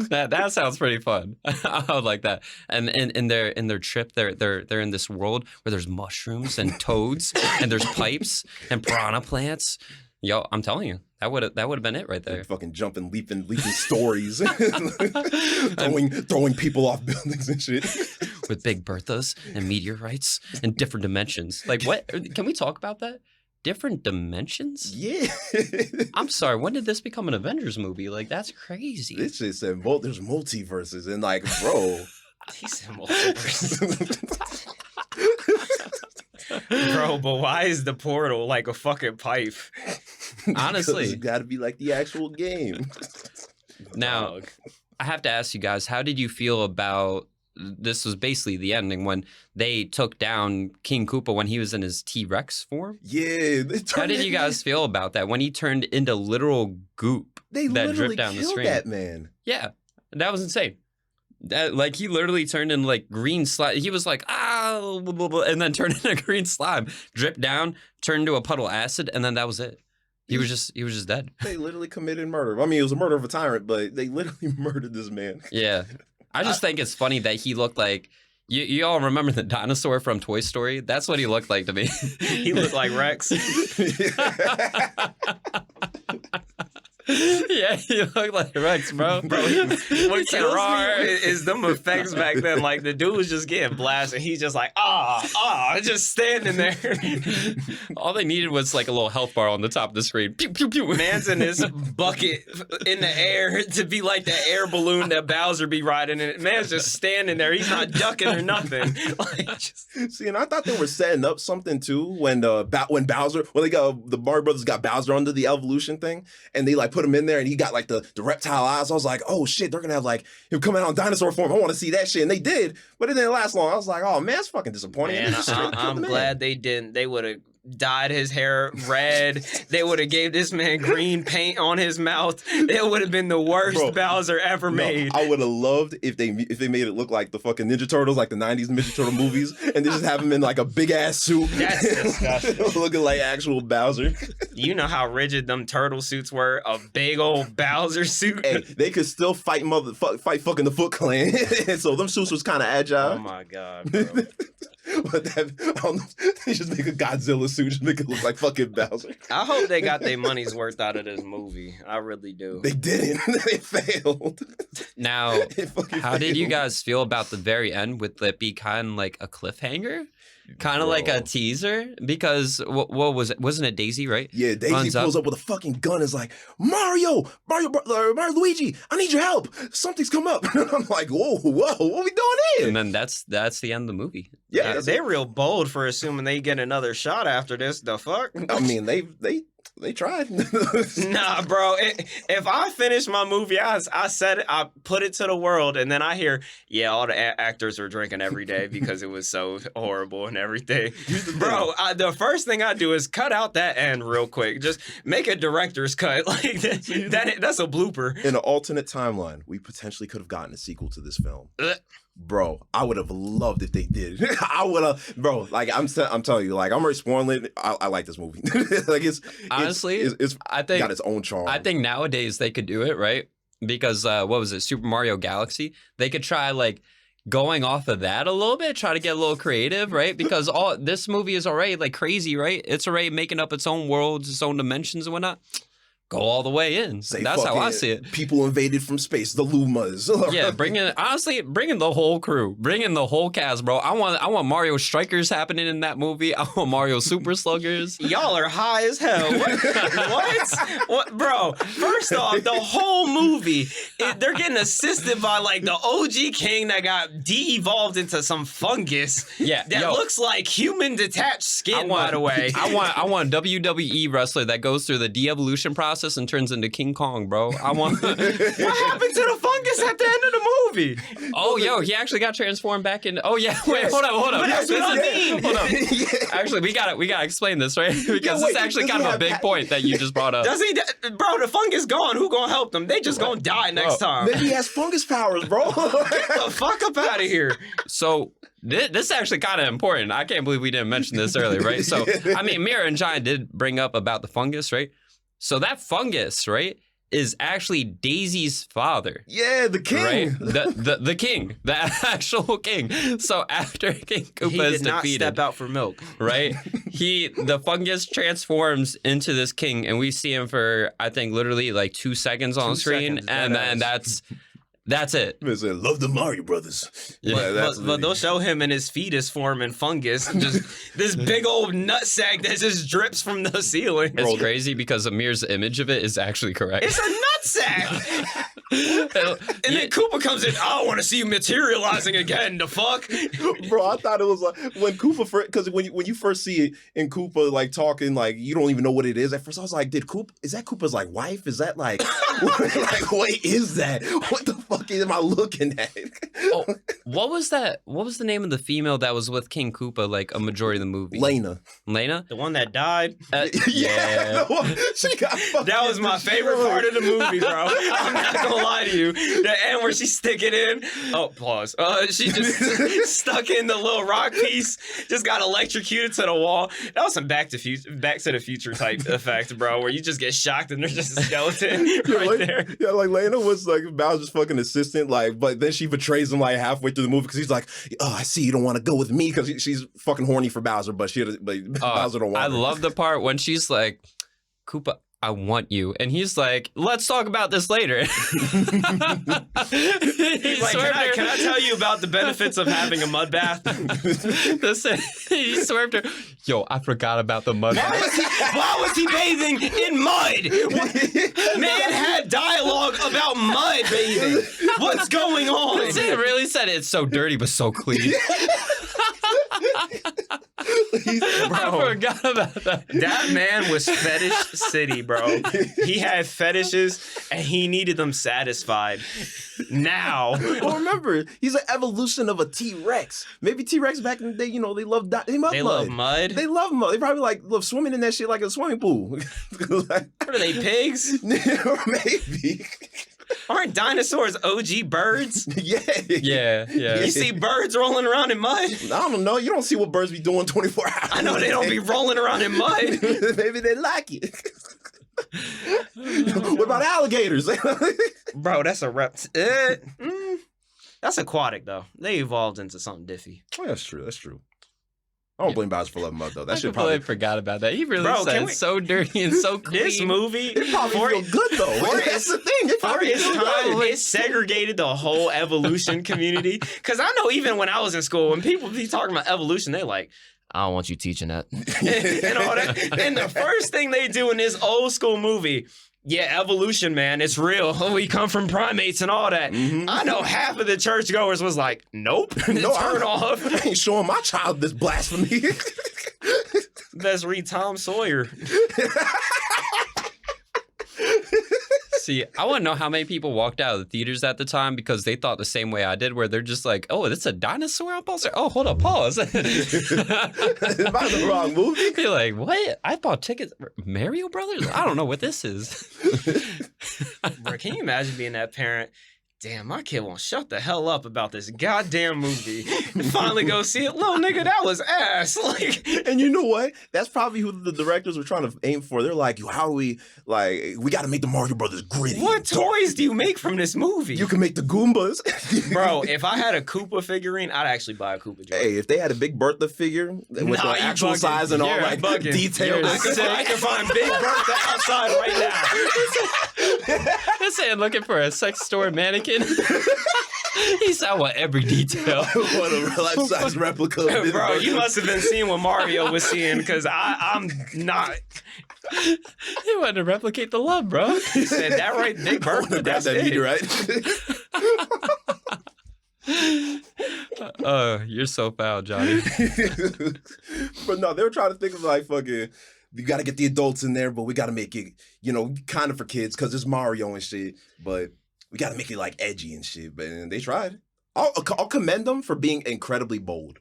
that sounds pretty fun. I would like that. And in their trip, they're in this world where there's mushrooms and toads and there's pipes and piranha plants. Yo, I'm telling you, that would have been it right there. Like fucking jumping, leaping stories, throwing people off buildings and shit. With Big Berthas and meteorites and different dimensions. Like, what? Can we talk about that? Different dimensions? Yeah. I'm sorry. When did this become an Avengers movie? Like, that's crazy. This shit said there's multiverses and like, bro. He said multiverses. Bro, but why is the portal like a fucking pipe? Honestly. It's got to be like the actual game. Now, I have to ask you guys, how did you feel about, this was basically the ending, when they took down King Koopa when he was in his T-Rex form? Yeah. How did you guys feel about that? When he turned into literal goop that dripped down the screen? That man. Yeah. That was insane. That, like, he literally turned in like green slime. He was like, blah, blah, blah, and then turned into green slime, dripped down, turned into a puddle of acid, and then that was it. He was just dead. They literally committed murder. I mean, it was a murder of a tyrant, but they literally murdered this man. Yeah. I just think it's funny that he looked like, you all remember the dinosaur from Toy Story? That's what he looked like to me. He looked like Rex. Yeah, he looked like Rex, bro. Bro, what kills me is them effects back then. Like, the dude was just getting blasted. He's just like, just standing there. All they needed was like a little health bar on the top of the screen. Pew, pew, pew. Man's in his bucket in the air to be like the air balloon that Bowser be riding in. Man's just standing there. He's not ducking or nothing. See, and I thought they were setting up something too when Bowser, the Mario Brothers got Bowser under the evolution thing, and they like put him in there, and he got like the reptile eyes. I was like, oh shit, they're gonna have like him coming out in dinosaur form. I want to see that shit, and they did, but it didn't last long. I was like, oh man, it's fucking disappointing. Man, I'm glad they didn't. They would have dyed his hair red. They would have gave this man green paint on his mouth. It would have been the worst Bowser ever made. I would have loved if they made it look like the fucking Ninja Turtles, like the 90s Ninja Turtle movies, and they just have him in like a big ass suit. That's disgusting. Looking like actual Bowser. You know how rigid them turtle suits were? A big old Bowser suit. Hey, they could still fight fucking the Foot Clan. And so them suits was kind of agile. Oh my god, bro. But I don't know, they just make a Godzilla suit, just make it look like fucking Bowser. I hope they got their money's worth out of this movie. I really do. They didn't. They failed. Now, how did you guys feel about the very end with it be kind of like a cliffhanger? Kind of like a teaser? Because what was it? Wasn't it Daisy, right? Yeah, Daisy pulls up with a fucking gun, is like, Mario Luigi, I need your help. Something's come up. And I'm like, whoa, what we doing here? And then that's the end of the movie. Yeah, they're real bold for assuming they get another shot after this. The fuck? I mean, they tried. Nah, bro. If I finish my movie, I said it, I put it to the world, and then I hear, all the actors were drinking every day because it was so horrible and everything. Bro, the first thing I do is cut out that end real quick. Just make a director's cut. Like that's a blooper. In an alternate timeline, we potentially could have gotten a sequel to this film. Bro, I would have loved if they did. I would have, bro. Like I'm telling you, like I'm already spoiling it. I like this movie. Like honestly, it's I think got its own charm. I think nowadays they could do it right because what was it, Super Mario Galaxy? They could try like going off of that a little bit, try to get a little creative, right? Because this movie is already like crazy, right? It's already making up its own worlds, its own dimensions and whatnot. Go all the way in. That's how I see it. People invaded from space, the Lumas. Yeah, bring in the whole crew, bring in the whole cast, bro. I want Mario Strikers happening in that movie. I want Mario Super Sluggers. Y'all are high as hell. What, bro? First off, the whole movie, they're getting assisted by like the OG king that got de-evolved into some fungus. Yeah, that looks like human detached skin. By the way, I want a WWE wrestler that goes through the de-evolution process and turns into King Kong, bro. I want. What happened to the fungus at the end of the movie? Oh, he actually got transformed back in. Oh yeah, wait, hold up. That's what I mean. Hold up. Actually, we gotta explain this, right? Because it's actually kind of a big point that you just brought up. Does he, bro? The fungus gone. Who gonna help them? They just gonna die next time. Maybe he has fungus powers, bro. Get the fuck up out of here. So. This is actually kind of important. I can't believe we didn't mention this earlier, right? So, I mean, Mira and Giant did bring up about the fungus, right? So that fungus, right, is actually Daisy's father. Yeah, the king. Right? The king. The actual king. So after King Koopa is defeated. He did not step out for milk. Right? The fungus transforms into this king, and we see him for, I think, literally like 2 seconds on screen. And then that's it. I said, love the Mario Brothers. Yeah, but they'll show him in his fetus form in fungus. Just this big old nutsack that just drips from the ceiling. It's crazy because Amir's image of it is actually correct. It's a nutsack! And then Koopa comes in, I want to see you materializing again, the fuck? Bro, I thought it was like when Koopa, because when you first see it in Koopa like talking, like you don't even know what it is. At first I was like, is that Koopa's like wife? Is that like, like wait, is that? What the fuck? fuck am I looking at? Oh, what was that? What was the name of the female that was with King Koopa like a majority of the movie? Lena. Lena? The one that died. Yeah. She got fucking That was my favorite part of the movie, bro. I'm not gonna lie to you. The end where she's sticking in. Oh, pause. She just stuck in the little rock piece. Just got electrocuted to the wall. That was some Back to the Future type effect, bro, where you just get shocked and there's just a skeleton right there. Yeah, like Lena was like Bowser's fucking assistant, like, but then she betrays him like halfway through the movie because he's like, "Oh, I see you don't want to go with me," because she's fucking horny for Bowser, but Bowser don't want. I her. love the part when she's like, "Koopa, I want you," and he's like, "Let's talk about this later." He's like, can I tell you about the benefits of having a mud bath? He swerved her. Yo, I forgot about the mud bath. Why was he bathing in mud? Man had dialogue about mud bathing. What's going on? It really said it's so dirty but so clean. I forgot about that. That man was fetish city, bro. He had fetishes and he needed them satisfied. Now. Well, remember, he's an evolution of a T-Rex. Maybe T-Rex back in the day, you know, they love love mud. They love mud. They probably love swimming in that shit like a swimming pool. What are they, pigs? Maybe. Aren't dinosaurs OG birds? Yeah. You see birds rolling around in mud? I don't know. You don't see what birds be doing 24 hours. I know they don't be rolling around in mud. Maybe they like it. What about alligators? Bro, that's a rep. That's aquatic, though. They evolved into something diffy. Oh, that's true. I don't blame Bowser for loving mud, though. That I shit completely forgot about that. He really said so dirty and so clean. This movie, it probably feel good, though. That's the thing. For its time, it segregated the whole evolution community. Because I know even when I was in school, when people be talking about evolution, they're like, I don't want you teaching that. and all that. And the first thing they do in this old school movie, yeah, evolution, man, it's real. We come from primates and all that. Mm-hmm. I know half of the churchgoers was like, nope, no, turn off. I ain't showing my child this blasphemy. Let's read Tom Sawyer. See, I want to know how many people walked out of the theaters at the time because they thought the same way I did, where they're just like, oh, it's a dinosaur on poster? Oh, hold up, pause. Am I the wrong movie? You're like, what? I bought tickets. Mario Brothers? I don't know what this is. Bro, can you imagine being that parent? Damn, my kid won't shut the hell up about this goddamn movie. Finally go see it. Little nigga, that was ass. Like, and you know what? That's probably who the directors were trying to aim for. They're like, how do we got to make the Mario Brothers gritty. What toys do you make from this movie? You can make the Goombas. Bro, if I had a Koopa figurine, I'd actually buy a Koopa. Hey, if they had a Big Bertha figure with the actual size and all like details. I can find Big Bertha outside right now. They're saying looking for a sex store mannequin. He saw what every detail. What a life-size replica. Of Bro, you must have been seeing what Mario was seeing because I'm not. He wanted to replicate the love, bro. He said that right, Big Bertha. That's that meteorite. You're so foul, Johnny. But no, they were trying to think of like fucking. You got to get the adults in there, but we got to make it, kind of for kids because it's Mario and shit. But we got to make it like edgy and shit. But they tried. I'll commend them for being incredibly bold.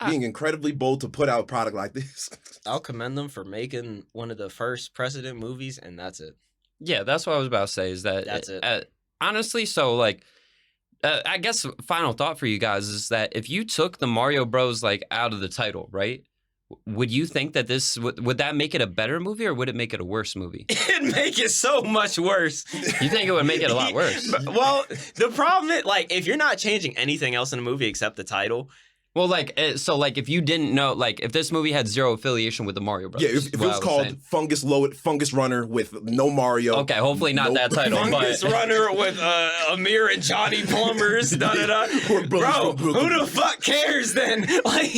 Being incredibly bold to put out a product like this. I'll commend them for making one of the first precedent movies, and that's it. Yeah, that's what I was about to say. Is that that's it? Honestly, so like, I guess final thought for you guys is that if you took the Mario Bros like out of the title, right? Would you think that this would that make it a better movie or would it make it a worse movie? It'd make it so much worse. You think it would make it a lot worse? Well, the problem is, like, if you're not changing anything else in the movie except the title. Well, like, so, like, if you didn't know, like, if this movie had zero affiliation with the Mario Brothers. Yeah, if it was called Fungus Runner with no Mario. Okay, hopefully not that title. Fungus Runner with Amir and Johnny Plumbers, da-da-da. Bro, who the fuck cares then? Like...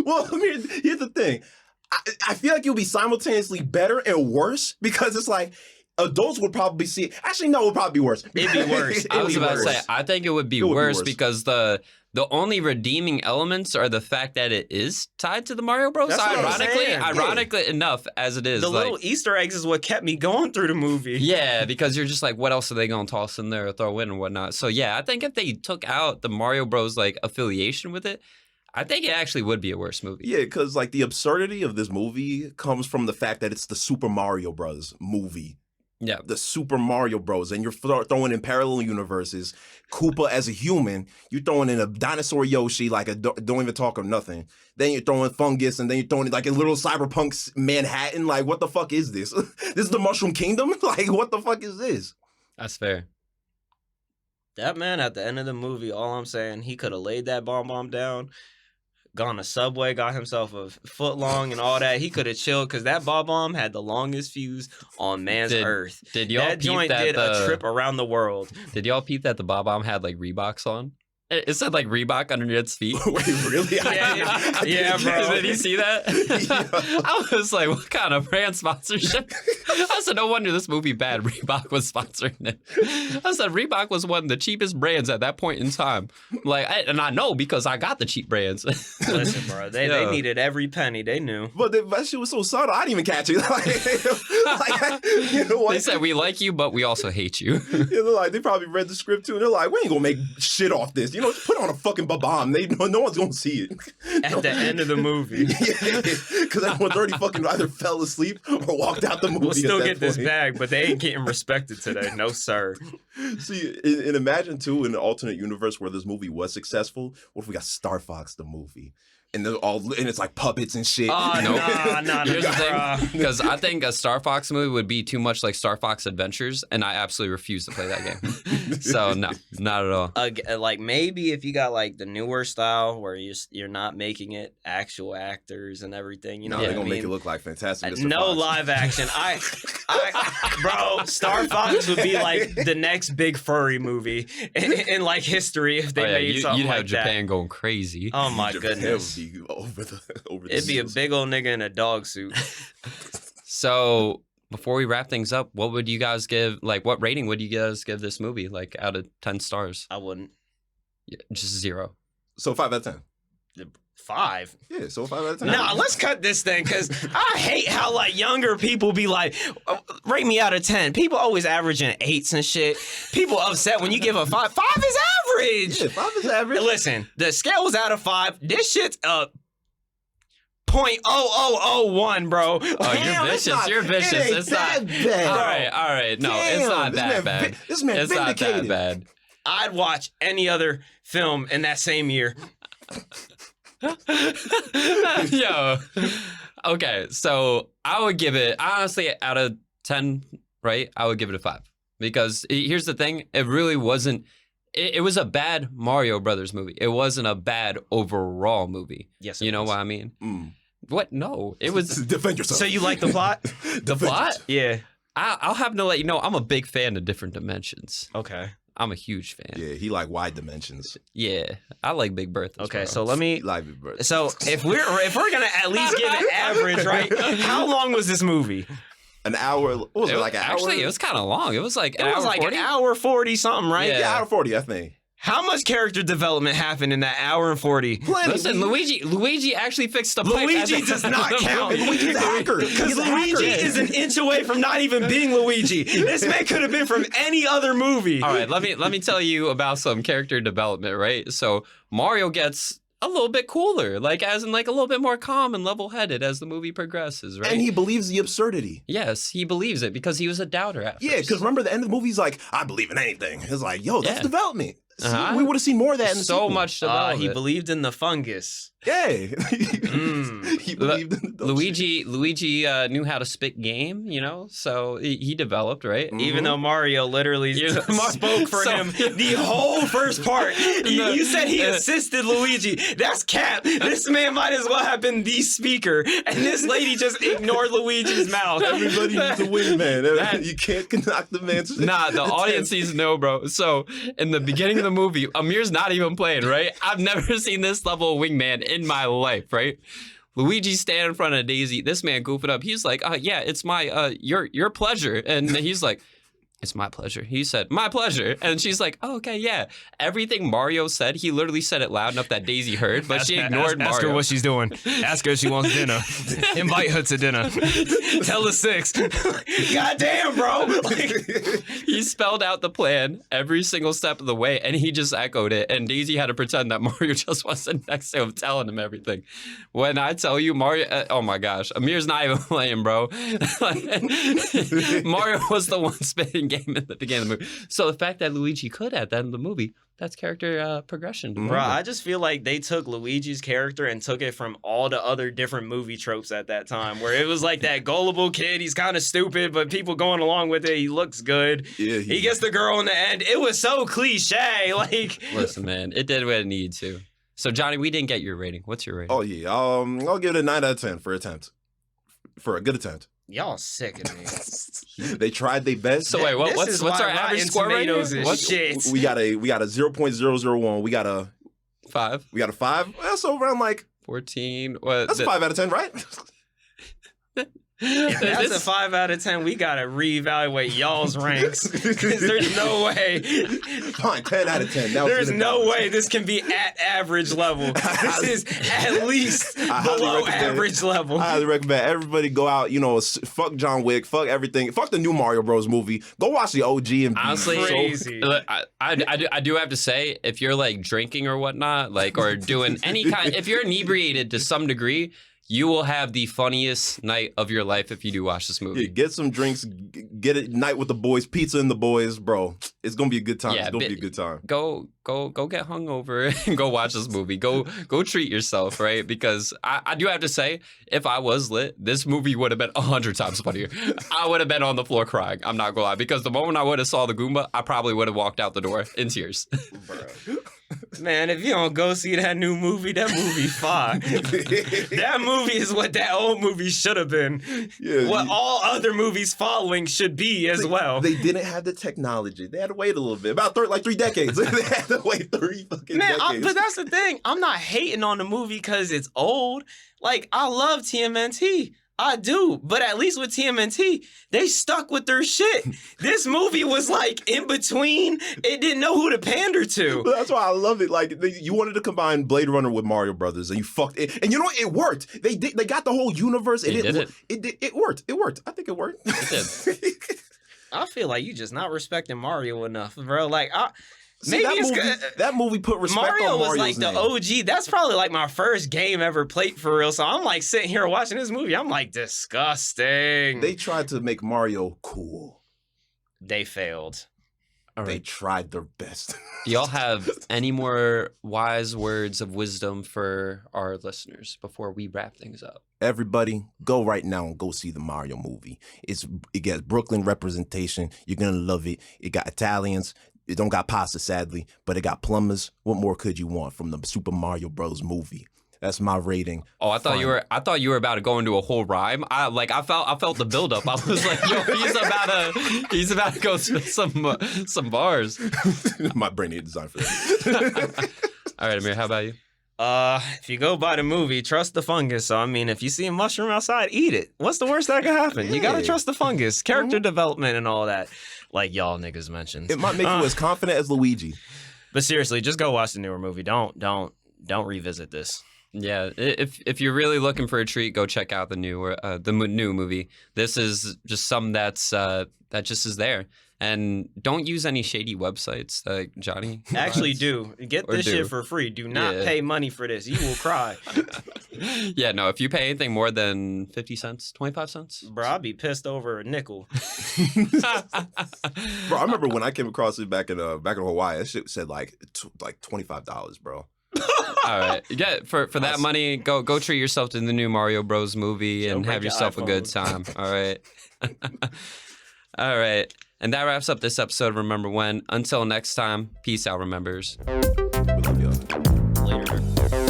Well, I mean, here's the thing. I feel like it would be simultaneously better and worse because it's like adults would probably see it. Actually, no, it would probably be worse. It'd be worse. I was about to say, I think it would be worse because the The only redeeming elements are the fact that it is tied to the Mario Bros. That's what I'm saying. Ironically enough, as it is. The like, little Easter eggs is what kept me going through the movie. Yeah, because you're just like, what else are they going to toss in there or throw in and whatnot? So yeah, I think if they took out the Mario Bros. Like affiliation with it, I think it actually would be a worse movie. Yeah, because like the absurdity of this movie comes from the fact that it's the Super Mario Bros. Movie. Yeah. The Super Mario Bros. And you're throwing in parallel universes. Koopa as a human. You're throwing in a dinosaur Yoshi, like a don't even talk of nothing. Then you're throwing fungus, and then you're throwing like a little cyberpunk Manhattan. Like, what the fuck is this? This is the Mushroom Kingdom? Like, what the fuck is this? That's fair. That man at the end of the movie, all I'm saying, he could have laid that bomb down, gone to Subway, got himself a foot long and all that. He could have chilled because that bomb had the longest fuse on man's earth. Did y'all that peep joint that did a trip around the world. Did y'all peep that the bomb had like Reeboks on? It said like Reebok underneath its feet. Wait, really? Yeah, bro. Did you see that? Yeah. I was like, what kind of brand sponsorship? I said, no wonder this movie bad. Reebok was sponsoring it. I said, Reebok was one of the cheapest brands at that point in time. Like, and I know because I got the cheap brands. Listen, bro, they needed every penny. They knew. But that shit was so subtle, I didn't even catch it. Like, you know what? They said, we like you, but we also hate you. You know, like, they probably read the script too, and they're like, we ain't gonna make shit off this. You know, just put on a fucking bomb. No one's gonna see it. At the end of the movie. Yeah, because everyone's already fucking either fell asleep or walked out the movie. We'll still get this bag, but they ain't getting respected today. No, sir. See, and imagine too, in an alternate universe where this movie was successful, what if we got Star Fox the movie? And it's like puppets and shit. Oh, nah. Here's the thing, because I think a Star Fox movie would be too much like Star Fox Adventures, and I absolutely refuse to play that game. So no, not at all. Like maybe if you got like the newer style where you're not making it actual actors and everything, you know, they're what gonna I mean? make it look like Fantastic Mr. No Fox. live action. Bro, Star Fox would be like the next big furry movie in like history if they made something you'd have like Japan that. going crazy. Oh my Japan goodness. would be over the It'd be a seas. big old nigga in a dog suit. So before we wrap things up, what would you guys give? Like, what rating would you guys give this movie? Like, out of 10 stars? I wouldn't. Yeah, just 0. So 5 out of 10. 5. Yeah, so 5 out of 10. Nah, let's cut this thing because I hate how like younger people be like, rate me out of 10. People always averaging 8s and shit. People upset when you give a 5. 5 is average. Yeah, 5 is average. Listen, the scale was out of 5. This shit's up. 0.0001, bro. Oh, you're vicious. You're vicious. It's not bad. All right. No, Damn, it's not that bad. This man It's not vindicated. that bad. I'd watch any other film in that same year. Yo. Okay, so I would give it, honestly, out of 10, right? I would give it a 5. Because here's the thing, it really wasn't, it was a bad Mario Brothers movie. It wasn't a bad overall movie. Yes, You know what I mean? Mm. What? No, it was Defend yourself. So you like the plot? the plot. Yeah. I'll have to let you know, I'm a big fan of different dimensions. Okay. I'm a huge fan. Yeah, he like wide dimensions. Yeah, I like Big Bertha. Okay, so let me. He like Big Bird. So if we're gonna at least give it average, right? How long was this movie? An hour. What was it, like an hour? Actually, it was kind of long. It was like an It was hour like 40. an hour 40 something, right? Yeah. Yeah, hour 40, I think. How much character development happened in that hour and 40? Plenty. Listen, Luigi actually fixed the pipe. Luigi does not count. Luigi's a hacker. Because He's a hacker. Luigi is an inch away from not even being Luigi. This man could have been from any other movie. All right, let me tell you about some character development, right? So Mario gets a little bit cooler, like as in like a little bit more calm and level-headed as the movie progresses, right? And he believes the absurdity. Yes, he believes it because he was a doubter at Yeah, first. because remember the end of the movie, he's like, I believe in anything. It's like, yo, that's Yeah. development. See, Uh-huh. we would have seen more of that in the so sequel. much development. He believed in the fungus. Yeah. Mm. He believed in the Luigi knew how to spit game, you know, so he developed, right? Mhm. Even though Mario literally spoke for him the whole first part. You said he assisted Luigi. That's cap. This man might as well have been the speaker. And this lady just ignored Luigi's mouth. Everybody needs to win, man. You can't knock the man's. Nah, the audience needs to know, bro. So, in the beginning of the movie, Amir's not even playing, right? I've never seen this level of wingman in my life, right? Luigi's standing in front of Daisy. This man goofing up. He's like, yeah, it's my, your pleasure. And he's like, it's my pleasure. He said, my pleasure. And she's like, oh, okay, yeah. Everything Mario said, he literally said it loud enough that Daisy heard, but she ignored Mario. Ask her what she's doing. Ask her if she wants dinner. Invite her to dinner. Tell her 6. Goddamn, bro. He spelled out the plan every single step of the way, and he just echoed it. And Daisy had to pretend that Mario just wasn't next to him telling him everything. When I tell you, Mario, oh my gosh, Amir's not even playing, bro. Mario was the one spitting game at the beginning of the movie. So the fact that Luigi could at the end of the movie, that's character progression. Bro, I just feel like they took Luigi's character and took it from all the other different movie tropes at that time, where it was like that gullible kid, he's kind of stupid, but people going along with it, he looks good. Yeah, he gets the girl in the end. It was so cliche. Like, listen, man, it did what it needed to. So, Johnny, we didn't get your rating. What's your rating? Oh, yeah. I'll give it a 9 out of 10 for attempt. For a good attempt. Y'all sick of me. They tried their best. So wait, what's our average score right here? Shit. We got a 0.001. We got a 5. We got a 5. That's around like 14. That's a 5 out of 10, right? If that's a 5 out of 10, we gotta reevaluate y'all's ranks, because there's no way. Fine, 10 out of 10. There's no way this can be at average level. This is at least below average level. I highly recommend everybody go out. Fuck John Wick, fuck everything, fuck the new Mario Bros. Movie. Go watch the OG and honestly, be crazy. I do have to say, if you're like drinking or whatnot, like or doing any kind, if you're inebriated to some degree, you will have the funniest night of your life if you do watch this movie. Yeah, get some drinks, get a night with the boys, pizza and the boys, bro. It's gonna be a good time. Yeah, it's gonna be a good time. Go get hungover and go watch this movie. Go treat yourself, right? Because I do have to say, if I was lit, this movie would have been 100 times funnier. I would have been on the floor crying. I'm not gonna lie, because the moment I would have saw the Goomba, I probably would have walked out the door in tears. Bro. Man, if you don't go see that new movie, that movie fire. That movie is what that old movie should have been. Yeah, what all other movies following should be as well. They didn't have the technology. They had to wait a little bit. About 3 decades. They had to wait 3 fucking decades. But that's the thing. I'm not hating on the movie because it's old. Like, I love TMNT. I do, but at least with TMNT, they stuck with their shit. This movie was like in between. It didn't know who to pander to. That's why I love it. Like, you wanted to combine Blade Runner with Mario Brothers, and you fucked it. And you know what? It worked. They got the whole universe. It worked. It worked. I think it worked. It did. I feel like you just not respecting Mario enough, bro. Like, See, maybe that movie put respect Mario on Mario's was like name. the OG. That's probably like my first game ever played for real. So I'm like sitting here watching this movie. I'm like, disgusting. They tried to make Mario cool. They failed. Right. They tried their best. Do y'all have any more wise words of wisdom for our listeners before we wrap things up? Everybody, go right now and go see the Mario movie. It gets Brooklyn representation. You're gonna love it. It got Italians. It don't got pasta, sadly, but it got plumbers. What more could you want from the Super Mario Bros. Movie? That's my rating. Oh, I thought you were about to go into a whole rhyme. I felt the buildup. I was like, yo, he's about to go spit some bars. My brain ain't designed for that. All right, Amir, how about you? If you go by the movie, trust the fungus. So I mean, if you see a mushroom outside, eat it. What's the worst that could happen? You gotta trust the fungus, character development, and all that. Like y'all niggas mentioned. It might make you as confident as Luigi. But seriously, just go watch the newer movie. Don't revisit this. Yeah, if you're really looking for a treat, go check out the new movie. This is just something that just is there. And don't use any shady websites, like Johnny. Actually, get this shit for free. Do not pay money for this. You will cry. Yeah, no. If you pay anything more than 50 cents, 25 cents, bro, I'd be pissed over a nickel. Bro, I remember when I came across it back in Hawaii. That shit said like $25, bro. All right, yeah. For that money, go treat yourself to the new Mario Bros. Movie and have yourself a good time. All right. All right. And that wraps up this episode of Remember When. Until next time, peace out, Remembers. We love y'all. Later.